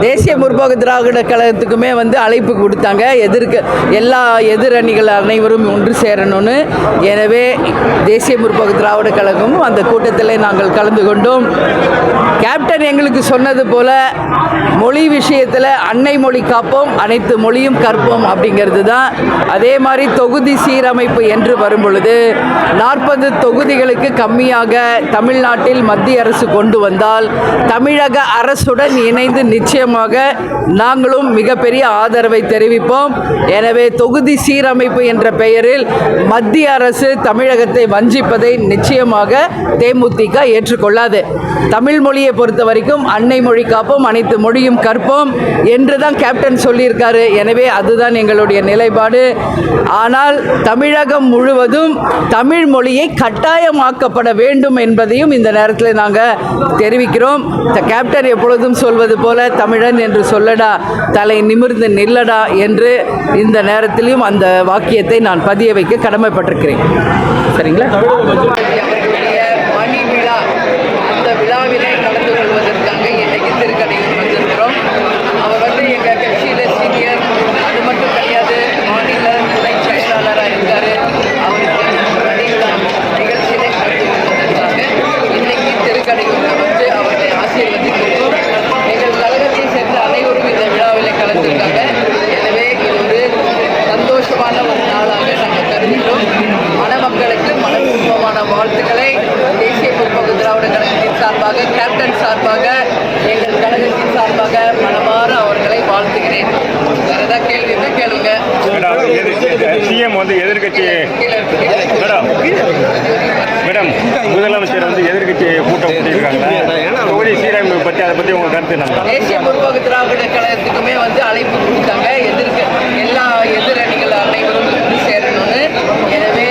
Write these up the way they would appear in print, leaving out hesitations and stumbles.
தேசிய முற்போக்கு திராவிட கழகத்துக்குமே அழைப்பு கொடுத்தாங்க. எல்லா எதிரணிகள் அனைவரும் ஒன்று சேரணும்னு. எனவே தேசிய முற்போக்கு திராவிட கழகமும் அந்த கூட்டத்தில் நாங்கள் கலந்து கொண்டோம். கேப்டன் எங்களுக்கு சொன்னது போல மொழி விஷயத்தில் அன்னை மொழி காப்போம், அனைத்து மொழியும் கற்போம் அப்படிங்கிறது தான். அதே மாதிரி தொகுதி சீரமைப்பு என்று வரும் பொழுது 40 தொகுதிகளுக்கு கம்மியாக தமிழ்நாட்டில் மத்திய அரசு கொண்டு வந்தால் தமிழக அரசுடன் இணைந்து நிச்சயமாக நாங்களும் மிகப்பெரிய ஆதரவை தெரிவிப்போம். எனவே தொகுதி சீரமைப்பு என்ற பெயரில் மத்திய அரசு தமிழகத்தை வஞ்சிப்பதை நிச்சயமாக தேமுதிக ஏற்றுக்கொள்ளாது. தமிழ் மொழியை பொறுத்த வரைக்கும் அன்னை மொழி காப்போம், அனைத்து மொழியும் கற்போம் என்று தான் கேப்டன் சொல்லியிருக்காரு. எனவே அதுதான் எங்களுடைய நிலைப்பாடு. ஆனால் தமிழகம் முழுவதும் தமிழ் மொழியை கட்டாயமாக்கப்பட வேண்டும் என்பதையும் இந்த நேரத்தில் நாங்கள் தெரிவிக்கிறோம். கேப்டன் எப்பொழுதும் சொல்வது போல தமிழன் என்று சொல்லடா, தலை நிமிர்ந்து நில்லடா என்று இந்த நேரத்திலும் அந்த வாக்கியத்தை நான் பதிய வைக்க கடமைப்பட்டிருக்கிறேன். சரிங்களா? மணி விழா, அந்த விழாவிலே கலந்து கொள்வதற்காக இன்னைக்கு திருக்கடையில் வந்திருக்கிறோம். அவர் எங்கள் கட்சியில் சீனியர், அது மட்டும் கிடையாது, மாநில துணை செயலாளராக இருக்கார். அவருக்கு நிகழ்ச்சியிலே கலந்து கொள்வதற்காக இன்னைக்கு திருக்கடையில் அவரை ஆசீர்வதிக்கிறோம். எங்கள் கழகத்தை சேர்ந்த அனைவரும் இந்த விழாவில் கலந்துருக்காங்க. எனவே இது ஒரு சந்தோஷமான ஒரு நாளாக நாங்கள் கருதுகிறோம். மணமக்களுக்கு மனப்பூர்வமான வாழ்த்துக்களை தேசிய முற்போக்கு திராவிட கழகத்தின் சார்பாக, கேப்டன் சார்பாக, எங்கள் கழகத்தின் சார்பாக மனமாற அவர்களை வாழ்த்துகிறேன். வேற ஏதாவது கேள்வி இருந்தால் கேளுங்க. சிஎம் எதிர்கட்சி மேடம், முதலமைச்சர் எதிர்கட்சி கூட்டம் கூட்டியிருக்காங்க. தொகுதி சீரமைப்பு பற்றி அதை பற்றி உங்கள் கருத்து என்ன? தேசிய முற்போக்கு திராவிட கழகத்துக்குமே அழைப்பு கொடுத்தாங்க. எல்லா எதிரணிகள் அனைவரும் ஒன்று சேரணும்னு. எனவே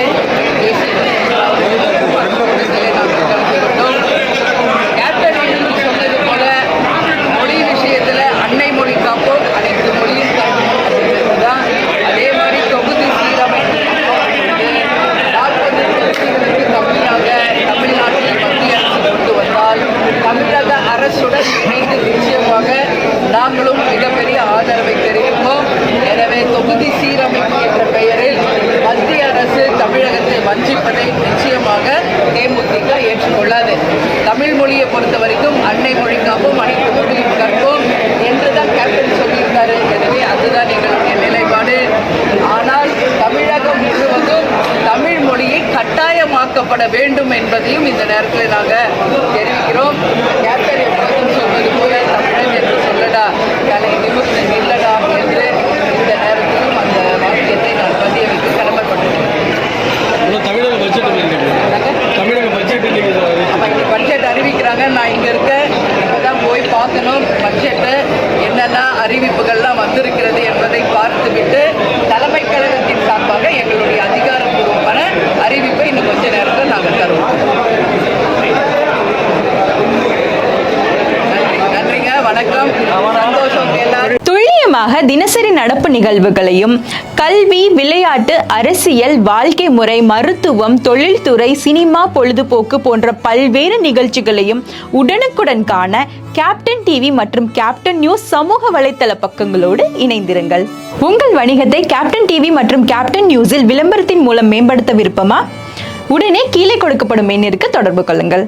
கேப்டன் சொன்னது போல மொழி விஷயத்தில் அன்னை மொழி காப்போம், அனைத்து மொழியும் காப்போம் அப்படிங்கிறது தான். அதே மாதிரி தொகுதி சீரமைப்பு 40 தொகுதிகளுக்கு கம்மியாக தமிழ்நாட்டில் மத்திய அரசு கொண்டு வந்தால் தமிழக அரசுடன் இணைந்து நிச்சயமாக நாங்களும் மிகப்பெரிய ஆதரவை தெரிவிப்போம். எனவே தொகுதி சீரமைப்பு என்ற பெயரில் மத்திய அரசு தமிழகத்தை வஞ்சிப்பதை நிச்சயமாக தேமுதிக ஏற்றுக்கொள்ளாது. தமிழ் மொழியை பொறுத்த வரைக்கும் அன்னை மொழி காப்போம், அனைத்து மொழியும் கற்போம் என்று தான் கேப்டன் சொல்லியிருக்காரு. எனவே அதுதான் எங்களுடைய நிலைப்பாடு. ஆனால் தமிழகம் முழுவதும் தமிழ் மொழியை கட்டாயமாக்கப்பட வேண்டும் என்பதையும் இந்த நேரத்தில் நாங்கள் தெரிவிக்கிறோம். கேப்டன் எப்போதும் சொல்வது போல தமிழன் என்று சொல்லடா, தலை நிமிர்ந்து நில்லடா என்று இந்த நேரத்திலும் அந்த வாக்கியத்தை நான் பதிய வைக்க கடமைப்பட்டிருக்கிறேன். பட்ஜெட் அறிவிக்கிறாங்க. நான் இங்கே இருக்க இப்போதான் போய் பார்க்கணும். பட்ஜெட்டு என்னென்ன அறிவிப்புகள்லாம் வந்திருக்கிறது என்பதை பார்த்துவிட்டு தலைமை கழகத்தின் சார்பாக எங்களுடைய அதிகாரப்பூர்வமான அறிவிப்பை இன்னும் கொஞ்ச நேரத்தில் நாங்கள் தருவோம். நன்றிங்க, வணக்கம், சந்தோஷம் எல்லாரும். துல்லியமாக தினசரி நடப்பு நிகழ்வுகளையும் கல்வி, விளையாட்டு, அரசியல், வாழ்க்கை முறை, மருத்துவம், தொழில்துறை, சினிமா, பொழுதுபோக்கு போன்ற பல்வேறு நிகழ்ச்சிகளையும் உடனுக்குடன் காண கேப்டன் டிவி மற்றும் கேப்டன் நியூஸ் சமூக வலைத்தள பக்கங்களோடு இணைந்திருங்கள். உங்கள் வணிகத்தை கேப்டன் டிவி மற்றும் கேப்டன் நியூஸில் விளம்பரத்தின் மூலம் மேம்படுத்த விருப்பமா? உடனே கீழே கொடுக்கப்படும் எண்ணிற்கு தொடர்பு கொள்ளுங்கள்.